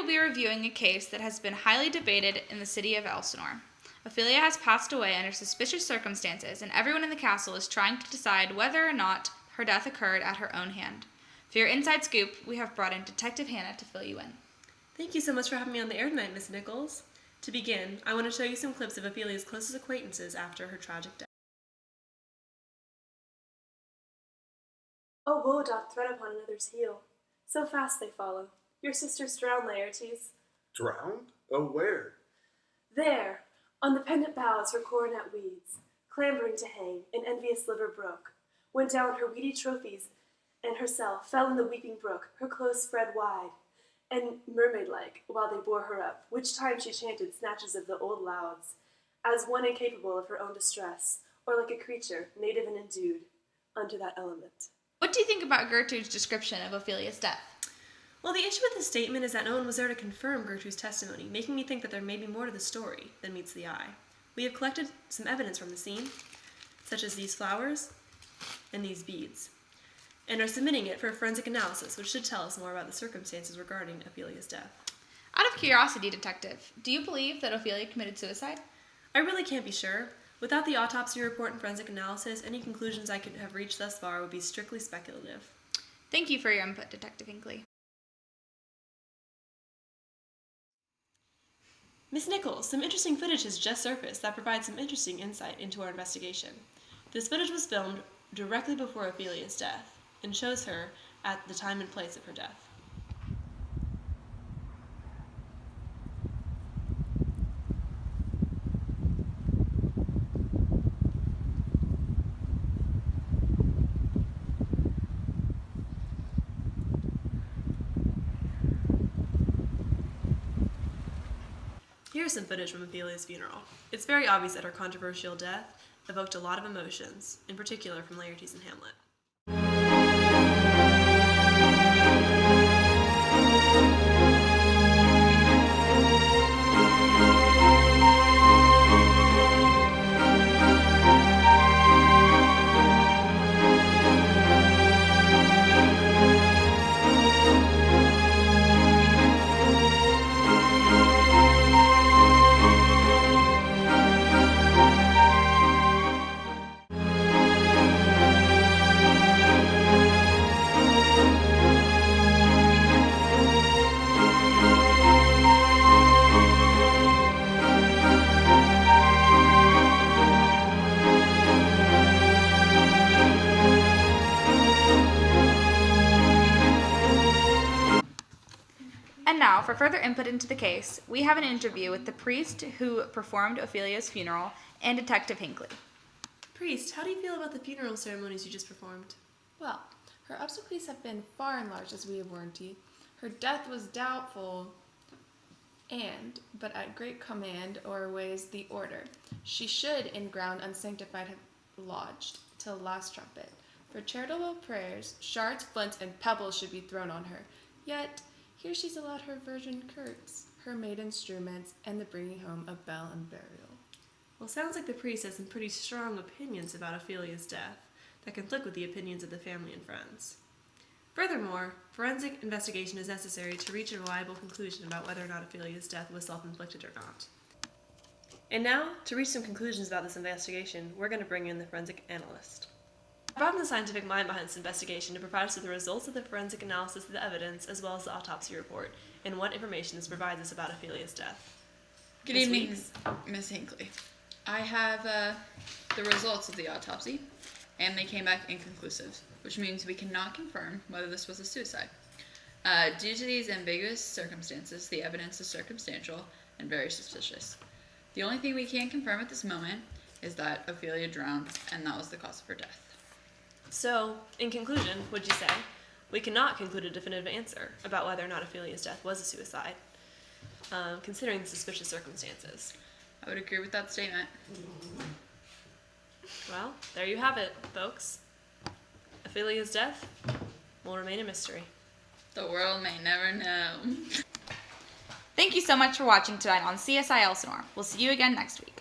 we are reviewing a case that has been highly debated in the city of Elsinore. Ophelia has passed away under suspicious circumstances, and everyone in the castle is trying to decide whether or not her death occurred at her own hand. For your inside scoop, we have brought in Detective Hannah to fill you in. Thank you so much for having me on the air tonight, Miss Nichols. To begin, I want to show you some clips of Ophelia's closest acquaintances after her tragic death. Oh, woe doth thread upon another's heel. So fast they follow. Your sisters drown, Laertes. Drowned? Oh, where? There, on the pendant boughs her coronet weeds, clambering to hang, an envious liver broke, went down her weedy trophies, and herself fell in the weeping brook, her clothes spread wide, and mermaid-like, while they bore her up, which time she chanted snatches of the old lauds, as one incapable of her own distress, or like a creature, native and endued, unto that element. What do you think about Gertrude's description of Ophelia's death? Well, the issue with this statement is that no one was there to confirm Gertrude's testimony, making me think that there may be more to the story than meets the eye. We have collected some evidence from the scene, such as these flowers and these beads, and are submitting it for a forensic analysis, which should tell us more about the circumstances regarding Ophelia's death. Out of curiosity, Detective, do you believe that Ophelia committed suicide? I really can't be sure. Without the autopsy report and forensic analysis, any conclusions I could have reached thus far would be strictly speculative. Thank you for your input, Detective Hinckley. Miss Nichols, some interesting footage has just surfaced that provides some interesting insight into our investigation. This footage was filmed directly before Ophelia's death and shows her at the time and place of her death. Here's some footage from Ophelia's funeral. It's very obvious that her controversial death evoked a lot of emotions, in particular from Laertes and Hamlet. And now, for further input into the case, we have an interview with the priest who performed Ophelia's funeral and Detective Hinckley. Priest, how do you feel about the funeral ceremonies you just performed? Well, her obsequies have been far enlarged as we have warranty. Her death was doubtful, but at great command o'erweighs the order. She should in ground unsanctified have lodged till last trumpet. For charitable prayers, shards, flints, and pebbles should be thrown on her. Yet here she's allowed her virgin curts, her maid instruments, and the bringing home of bell and burial. Well, sounds like the priest has some pretty strong opinions about Ophelia's death that conflict with the opinions of the family and friends. Furthermore, forensic investigation is necessary to reach a reliable conclusion about whether or not Ophelia's death was self-inflicted or not. And now, to reach some conclusions about this investigation, we're going to bring in the forensic analyst. I brought in the scientific mind behind this investigation to provide us with the results of the forensic analysis of the evidence, as well as the autopsy report, and what information this provides us about Ophelia's death. Good evening, Miss Hinckley. I have the results of the autopsy, and they came back inconclusive, which means we cannot confirm whether this was a suicide. Due to these ambiguous circumstances, the evidence is circumstantial and very suspicious. The only thing we can confirm at this moment is that Ophelia drowned, and that was the cause of her death. So, in conclusion, would you say, we cannot conclude a definitive answer about whether or not Ophelia's death was a suicide, considering the suspicious circumstances? I would agree with that statement. Well, there you have it, folks. Ophelia's death will remain a mystery. The world may never know. Thank you so much for watching tonight on CSI Elsinore. We'll see you again next week.